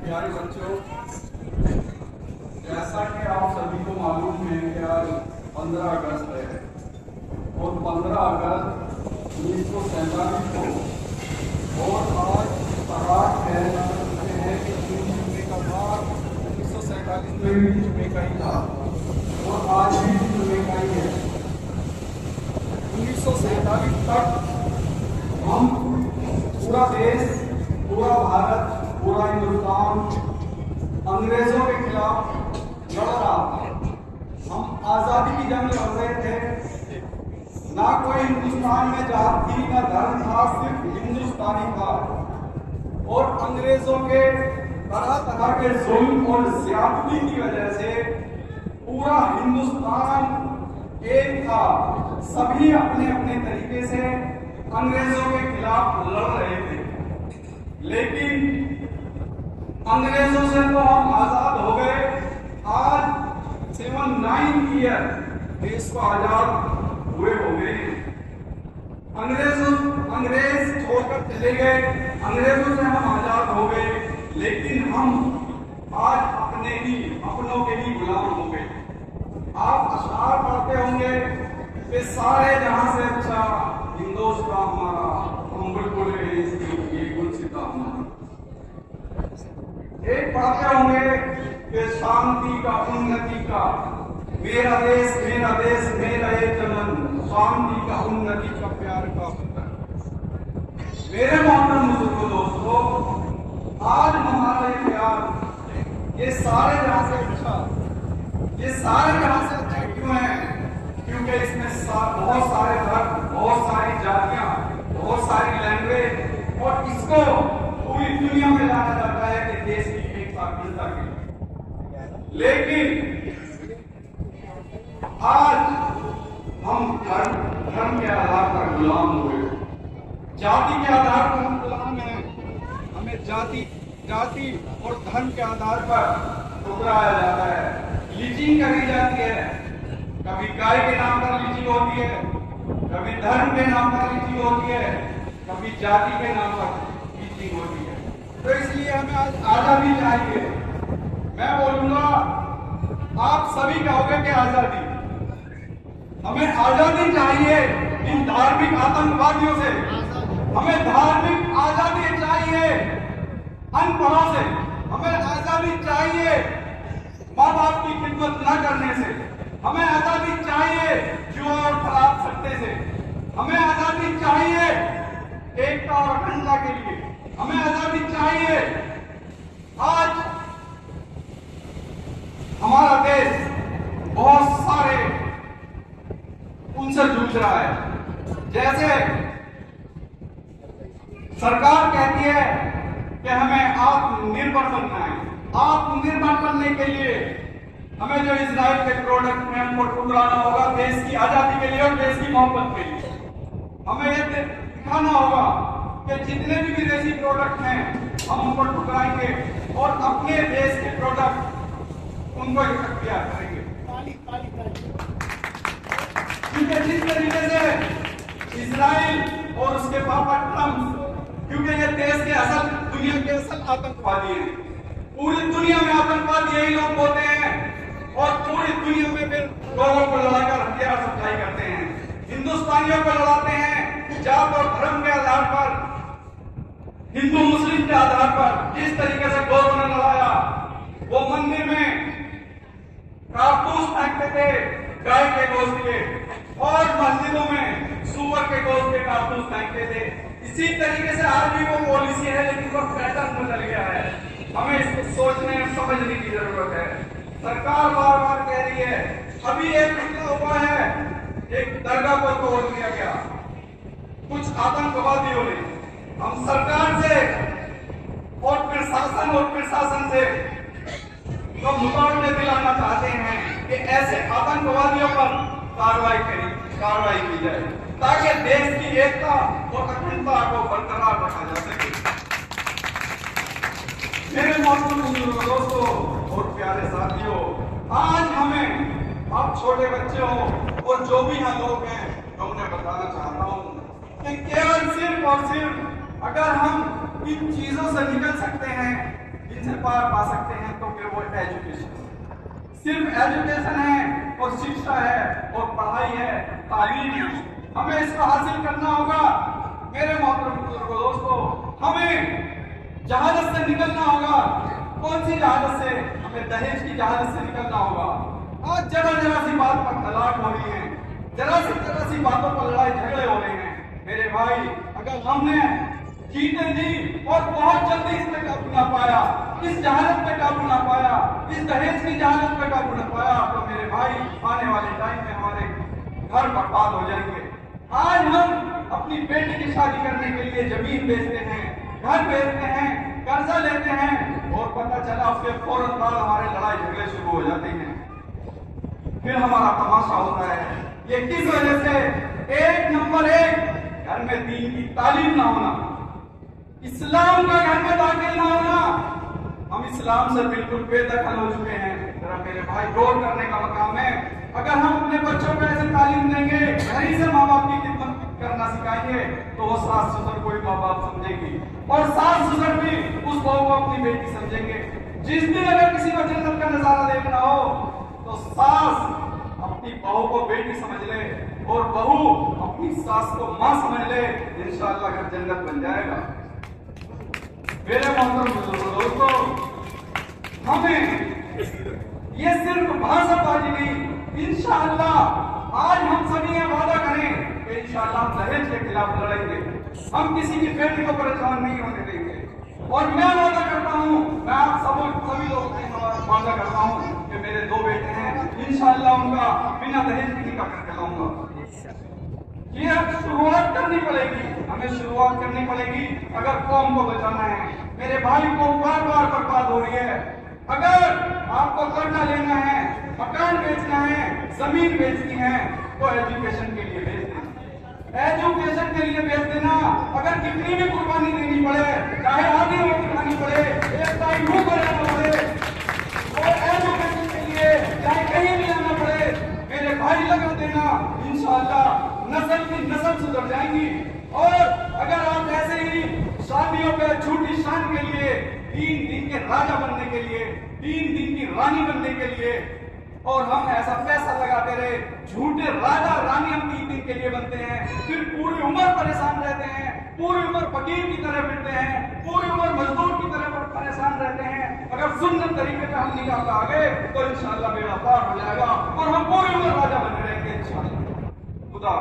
प्यारे बच्चों, जैसा कि आप सभी को मालूम है कि आज 15 अगस्त है और 15 अगस्त 1947 को, और आज पराग कहते हैं कि 3 जुम्मे का बाद 1947 में भी जुम्मे का ही था और आज भी जुम्मे का ही है। 1947 तक हम पूरा देश, पूरा भारत, पूरा हिंदुस्तान अंग्रेजों के खिलाफ लड़ रहा था। हम आजादी की जंग लड़ रहे थे। ना कोई हिंदुस्तान में जात थी, ना धर्म था, सिर्फ हिंदुस्तानी था। और अंग्रेजों के तरह तरह के जुल्म और ज्यादती की वजह से पूरा हिंदुस्तान एक था। सभी अपने अपने तरीके से अंग्रेजों के खिलाफ लड़ रहे थे। लेकिन अंग्रेजों से तो हम आजाद हो गए। आज 79 ईयर देश को आजाद हुए हो गए। अंग्रेज छोड़कर चले गए, अंग्रेजों से हम आजाद हो गए, लेकिन हम आज अपनों के ही गुलाम हो गए। आप अशआर पढ़ते होंगे कि सारे जहां से अच्छा हिंदुस्तान हमारा, हम बिल्कुल ये गुलसिता हमारा। एक पढ़ते होंगे कि शांति का, उन्नति का, मेरा देश मेरा ये चमन, शांति का, उन्नति का, प्यार का पत्थर। मेरे मोहतरम बुजुर्गों, दोस्तों, आज हमारा ये प्यार, ये सारे जहां से अच्छा, ये सारे जहां से अच्छा क्यों है? क्योंकि इसमें बहुत सारे धर्म, बहुत सारी जातियां, बहुत सारी लैंग्वेज, और इसको पूरी दुनिया में जाना जाता है कि देश की एकता के लिए। लेकिन आज हम धर्म के आधार पर गुलाम हुए, जाति के आधार पर हम गुलाम हैं। हमें जाति और धर्म के आधार पर ठुकराया जाता है, लीचिंग करी जाती है। कभी गाय के नाम पर लीचिंग होती है, कभी धर्म के नाम पर लीचिंग होती है, कभी जाति के नाम पर लीचिंग होती है। तो इसलिए हमें आज आजादी चाहिए। मैं बोलूंगा, आप सभी कहोगे कि आजादी, हमें आजादी चाहिए इन धार्मिक आतंकवादियों से। हमें धार्मिक आजादी चाहिए अनपढ़ों से। हमें आजादी चाहिए माँ बाप की खिदमत न करने से। हमें आजादी चाहिए जुआ और शराब सट्टे से। हमें आजादी चाहिए एकता और अखंडता के लिए। हमें आजादी चाहिए। आज हमारा देश बहुत सारे उनसे जूझ रहा है। जैसे सरकार कहती है कि हमें आत्मनिर्भर बनना है। आत्मनिर्भर बनने के लिए हमें जो इजराइल के प्रोडक्ट में हमको ठुकराना होगा देश की आजादी के लिए और देश की मोहब्बत के लिए। हमें ये दिखाना होगा कि जितने भी विदेशी प्रोडक्ट हैं हम उनको ठुकराएंगे और अपने देश के प्रोडक्ट उनको इख्तियार करेंगे। क्योंकि जिस तरीके से इजराइल और उसके पापा ट्रंप, क्योंकि ये देश के असल, दुनिया के असल आतंकवादी हैं। पूरी दुनिया में आतंकवादी यही लोग होते हैं और पूरी दुनिया में फिर लोगों को लड़ाकर हथियार सप्लाई करते हैं। हिंदुस्तानियों को लड़ाते हैं जात और धर्म के आधार पर, हिंदू मुस्लिम के आधार पर। जिस तरीके से गौरव ने लड़ाया, वो मंदिर में कारतूस फेंकते थे गाय के गोश्त के, और मस्जिदों में सूअर के गोश्त के कारतूस फेंकते थे। इसी तरीके से आज भी वो पॉलिसी है, लेकिन वो पैटर्न बदल गया है। हमें इसको सोचने और समझने की जरूरत है। सरकार बार बार कह रही है, अभी एक मसला हुआ है, एक दरगाह को तोड़ दिया गया कुछ आतंकवादियों ने। हम सरकार से और प्रशासन से तो मुकाबले दिलाना चाहते हैं कि ऐसे आतंकवादियों पर कार्रवाई की जाए, ताकि देश की एकता और अखंडता को बरकरार रखा जा सके। मेरे महत्वपूर्ण दोस्तों और प्यारे साथियों, आज हमें, आप छोटे बच्चे हो और जो भी यहाँ लोग हैं, मैं उन्हें बताना चाहता हूँ कि केवल सिर्फ और सिर्फ अगर हम इन चीजों से निकल सकते हैं जिनसे पार पा सकते हैं तो फिर वो एजुकेशन, सिर्फ एजुकेशन है और शिक्षा है और पढ़ाई है, तालीम है। हमें इसको हासिल करना होगा। मेरे मोहतरम बुजुर्गों, दोस्तों, हमें जहालत से निकलना होगा। कौन सी जहालत से? हमें दहेज की जहालत से निकलना होगा। आज जरा जरा सी बात पर तलाक हो रही है, जरा सी बातों पर लड़ाई झगड़े हो रहे हैं। मेरे भाई, अगर हमने जीते जी और बहुत जल्दी इस पे काबू ना पाया, इस जहालत पे काबू ना पाया, इस दहेज की जहालत पे काबू ना पाया, तो मेरे भाई आने वाले टाइम में हमारे घर बर्बाद हो जाएंगे। आज हम अपनी बेटी की शादी करने के लिए जमीन बेचते हैं, घर बेचते हैं, कर्जा लेते हैं और पता चला उसके फौरन बाद हमारे लड़ाई झगड़े शुरू हो जाते हैं। फिर हमारा तमाशा होता है। ये किस वजह से? एक नंबर एक, घर में दीन की तालीम ना होना, इस्लाम का घर में दाखिल ना होना। हम इस्लाम से बिल्कुल बेदखल हो चुके हैं। जरा मेरे भाई गौर करने का मकाम है। अगर हम अपने बच्चों को ऐसी तालीम देंगे, घर ही से माँ बाप की खिदमत करना सिखाएंगे, तो वो सास ससुर को ही माँ बाप समझेगी और सास ससुर भी उस बहू को अपनी बेटी समझेंगे। जिस दिन अगर किसी को जन्नत का नजारा देखना हो तो सास अपनी बहू को बेटी समझ ले और बहू अपनी सास को माँ समझ ले, इंशाअल्लाह घर जन्नत बन जाएगा। मेरे मोहतरम दोस्तों, हमें ये सिर्फ भाषाबाजी नहीं, इंशाअल्लाह आज हम सभी ये वादा करें कि इंशाअल्लाह हम दहेज के खिलाफ लड़ेंगे। हम किसी की बेटी को परेशान नहीं होने देंगे। और मैं वादा करता हूँ, मैं आप सभी लोगों से वादा करता हूँ कि मेरे 2 बेटे हैं, इंशाअल्लाह उनका बिना दहेज की निकाह करके लाऊंगा। ये अब शुरुआत करनी पड़ेगी, हमें शुरुआत करनी पड़ेगी अगर कौम को बचाना है। मेरे भाई को बार बार बर्बाद हो रही है। अगर आपको कर्जा लेना है, मकान बेचना है, जमीन बेचनी है, तो एजुकेशन के लिए बेच देना, एजुकेशन के लिए बेच देना। अगर कितनी भी कुर्बानी देनी पड़े, चाहे आधी रोटी खानी पड़े, एक टाइम मुंह पर रहना पड़े, और एजुकेशन के लिए चाहे कहीं भी आना पड़े, मेरे भाई लगा देना। इंशाअल्लाह नस्ल की नस्ल सुधर जाएंगी। और अगर आप ऐसे ही शादियों पे झूठी शान के लिए, 3 दिन के राजा बनने के लिए, 3 दिन की रानी बनने के लिए, और हम ऐसा पैसा लगाते रहे, झूठे राजा रानी हम 3 दिन के लिए बनते हैं, फिर पूरी उम्र परेशान रहते हैं, पूरी उम्र फकीर की तरह फिरते हैं, पूरी उम्र मजदूर की तरह परेशान रहते हैं। अगर सुन्नत तरीके पे हम निकाल आ गए तो इंशाअल्लाह बेड़ा पार हो जाएगा और हम पूरी उम्र राजा बने रहेंगे इंशाअल्लाह। खुदा।